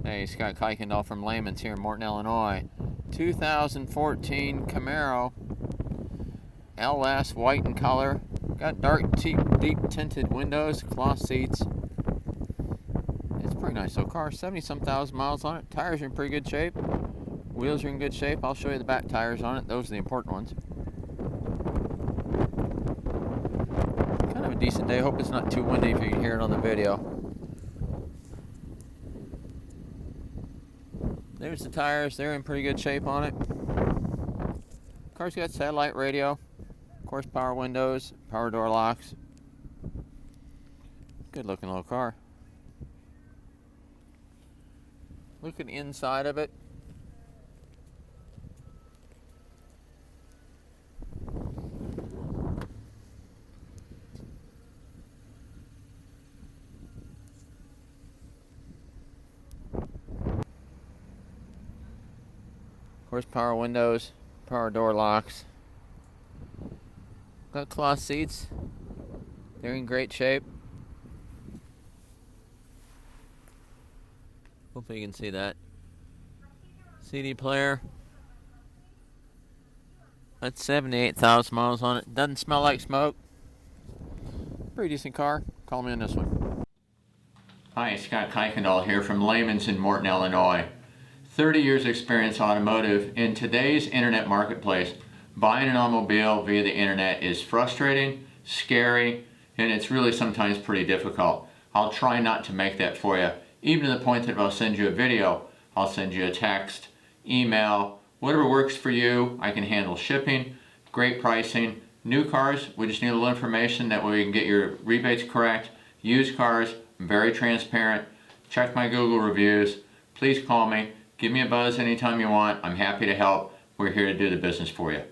Hey, Scott Kuykendall from Layman's here in Morton, Illinois. 2014 Camaro LS, white in color. Got dark, deep tinted windows, cloth seats. It's a pretty nice little car. 70-some thousand miles on it. Tires are in pretty good shape. Wheels are in good shape. I'll show you the back tires on it. Those are the important ones. Kind of a decent day. Hope it's not too windy if you can hear it on the video. There's the tires. They're in pretty good shape on it. Car's got satellite radio, of course, power windows, power door locks. Good looking little car. Look at the inside of it. Of course, power windows, power door locks. Got cloth seats. They're in great shape. Hopefully you can see that. CD player. That's 78,000 miles on it. Doesn't smell like smoke. Pretty decent car. Call me on this one. Hi, Scott Kuykendall here from Layman's in Morton, Illinois. 30 years experience automotive. In today's internet marketplace, buying an automobile via the internet is frustrating, scary, and it's really sometimes pretty difficult. I'll try not to make that for you, even to the point that if I'll send you a video, I'll send you a text, email, whatever works for you. I can handle shipping, great pricing. New cars, we just need a little information, that way we can get your rebates correct. Used cars, I'm very transparent. Check my Google reviews. Please call me. Give me a buzz anytime you want. I'm happy to help. We're here to do the business for you.